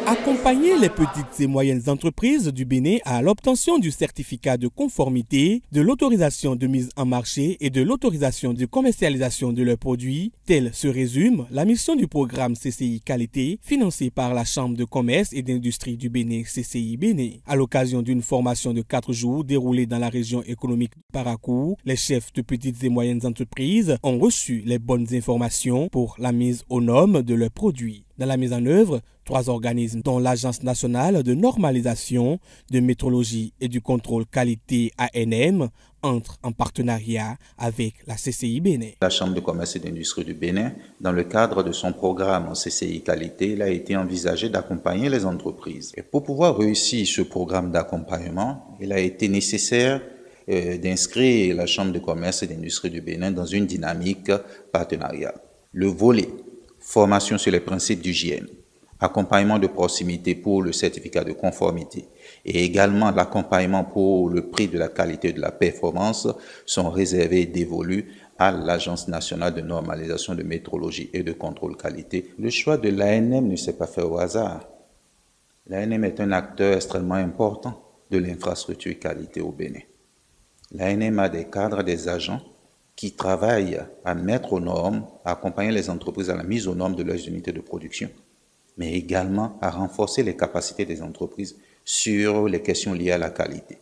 Accompagner les petites et moyennes entreprises du Bénin à l'obtention du certificat de conformité, de l'autorisation de mise en marché et de l'autorisation de commercialisation de leurs produits, telle se résume la mission du programme CCI Qualité financé par la Chambre de commerce et d'industrie du Bénin CCI Bénin. À l'occasion d'une formation de 4 jours déroulée dans la région économique de Parakou, les chefs de petites et moyennes entreprises ont reçu les bonnes informations pour la mise aux normes de leurs produits. Dans la mise en œuvre, 3 organismes dont l'Agence nationale de normalisation, de métrologie et du contrôle qualité ANM entrent en partenariat avec la CCI Bénin. La Chambre de commerce et d'industrie du Bénin, dans le cadre de son programme CCI Qualité, il a été envisagé d'accompagner les entreprises. Et pour pouvoir réussir ce programme d'accompagnement, il a été nécessaire d'inscrire la Chambre de commerce et d'industrie du Bénin dans une dynamique partenariale. Le volet formation sur les principes d'hygiène, accompagnement de proximité pour le certificat de conformité et également l'accompagnement pour le prix de la qualité et de la performance sont réservés et dévolus à l'Agence nationale de normalisation, de métrologie et de contrôle qualité. Le choix de l'ANM ne s'est pas fait au hasard. L'ANM est un acteur extrêmement important de l'infrastructure qualité au Bénin. L'ANM a des cadres, des agents qui travaillent à mettre aux normes, à accompagner les entreprises à la mise aux normes de leurs unités de production, mais également à renforcer les capacités des entreprises sur les questions liées à la qualité.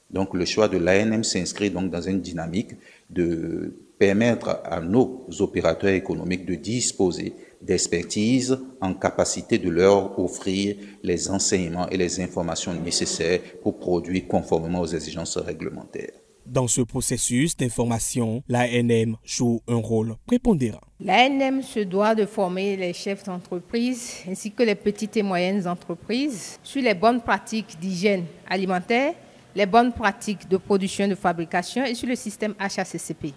Donc le choix de l'ANM s'inscrit donc dans une dynamique de permettre à nos opérateurs économiques de disposer d'expertise en capacité de leur offrir les enseignements et les informations nécessaires pour produire conformément aux exigences réglementaires. Dans ce processus d'information, l'ANM joue un rôle prépondérant. L'ANM se doit de former les chefs d'entreprise ainsi que les petites et moyennes entreprises sur les bonnes pratiques d'hygiène alimentaire, les bonnes pratiques de production et de fabrication et sur le système HACCP.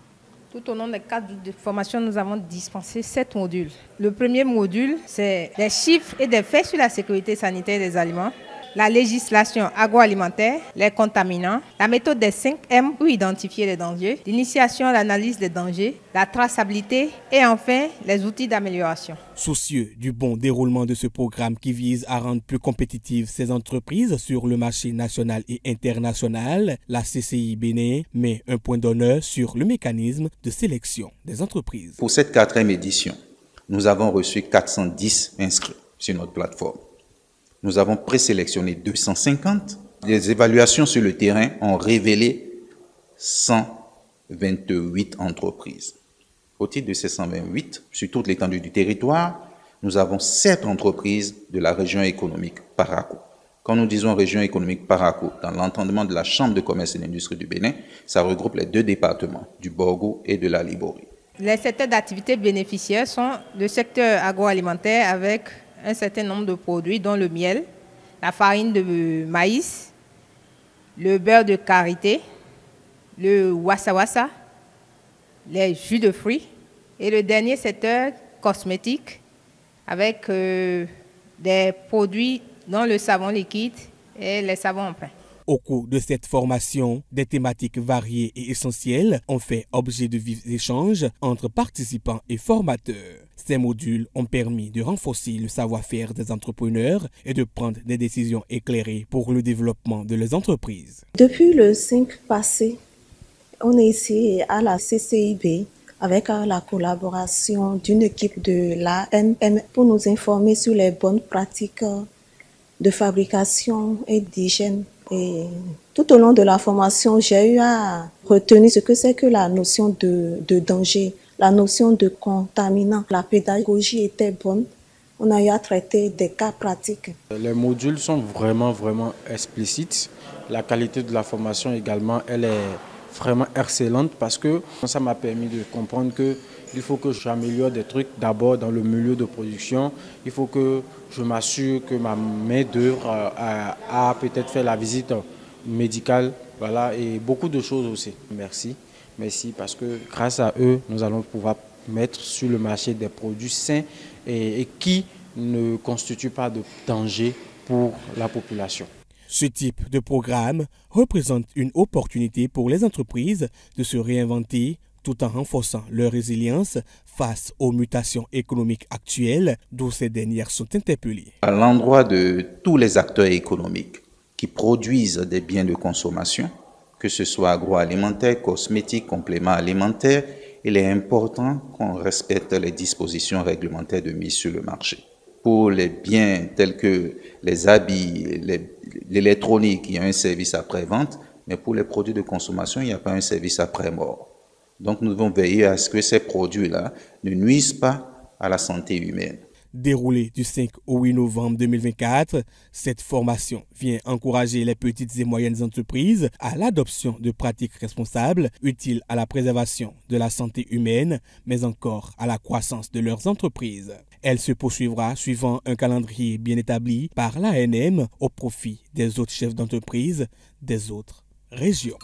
Tout au long des 4 jours de formation, nous avons dispensé 7 modules. Le premier module, c'est des chiffres et des faits sur la sécurité sanitaire des aliments, la législation agroalimentaire, les contaminants, la méthode des 5M pour identifier les dangers, l'initiation à l'analyse des dangers, la traçabilité et enfin les outils d'amélioration. Soucieux du bon déroulement de ce programme qui vise à rendre plus compétitives ces entreprises sur le marché national et international, la CCI Bénin met un point d'honneur sur le mécanisme de sélection des entreprises. Pour cette 4e édition, nous avons reçu 410 inscrits sur notre plateforme. Nous avons présélectionné 250. Les évaluations sur le terrain ont révélé 128 entreprises. Au titre de ces 128, sur toute l'étendue du territoire, nous avons 7 entreprises de la région économique Parakou. Quand nous disons région économique Parakou, dans l'entendement de la Chambre de commerce et d'industrie du Bénin, ça regroupe les 2 départements, du Borgo et de la Liborie. Les secteurs d'activité bénéficiaires sont le secteur agroalimentaire avec un certain nombre de produits, dont le miel, la farine de maïs, le beurre de karité, le wassa-wassa, les jus de fruits et le dernier secteur cosmétique avec des produits dont le savon liquide et les savons en pain. Au cours de cette formation, des thématiques variées et essentielles ont fait objet de vifs échanges entre participants et formateurs. Ces modules ont permis de renforcer le savoir-faire des entrepreneurs et de prendre des décisions éclairées pour le développement de leurs entreprises. Depuis le 5 passé, on est ici à la CCIB avec la collaboration d'une équipe de l'ANM pour nous informer sur les bonnes pratiques de fabrication et d'hygiène. Et tout au long de la formation, j'ai eu à retenir ce que c'est que la notion de danger, la notion de contaminant. La pédagogie était bonne. On a eu à traiter des cas pratiques. Les modules sont vraiment explicites. La qualité de la formation également, elle est vraiment excellente parce que ça m'a permis de comprendre qu'il faut que j'améliore des trucs d'abord dans le milieu de production. Il faut que je m'assure que ma main-d'œuvre a peut-être fait la visite médicale, voilà, et beaucoup de choses aussi. Merci parce que grâce à eux, nous allons pouvoir mettre sur le marché des produits sains et qui ne constituent pas de danger pour la population. Ce type de programme représente une opportunité pour les entreprises de se réinventer, tout en renforçant leur résilience face aux mutations économiques actuelles d'où ces dernières sont interpellées. À l'endroit de tous les acteurs économiques qui produisent des biens de consommation, que ce soit agroalimentaire, cosmétique, compléments alimentaires, il est important qu'on respecte les dispositions réglementaires de mise sur le marché. Pour les biens tels que les habits, l'électronique, il y a un service après-vente, mais pour les produits de consommation, il n'y a pas un service après-mort. Donc nous devons veiller à ce que ces produits-là ne nuisent pas à la santé humaine. Déroulée du 5 au 8 novembre 2024, cette formation vient encourager les petites et moyennes entreprises à l'adoption de pratiques responsables utiles à la préservation de la santé humaine, mais encore à la croissance de leurs entreprises. Elle se poursuivra suivant un calendrier bien établi par l'ANM au profit des autres chefs d'entreprise des autres régions.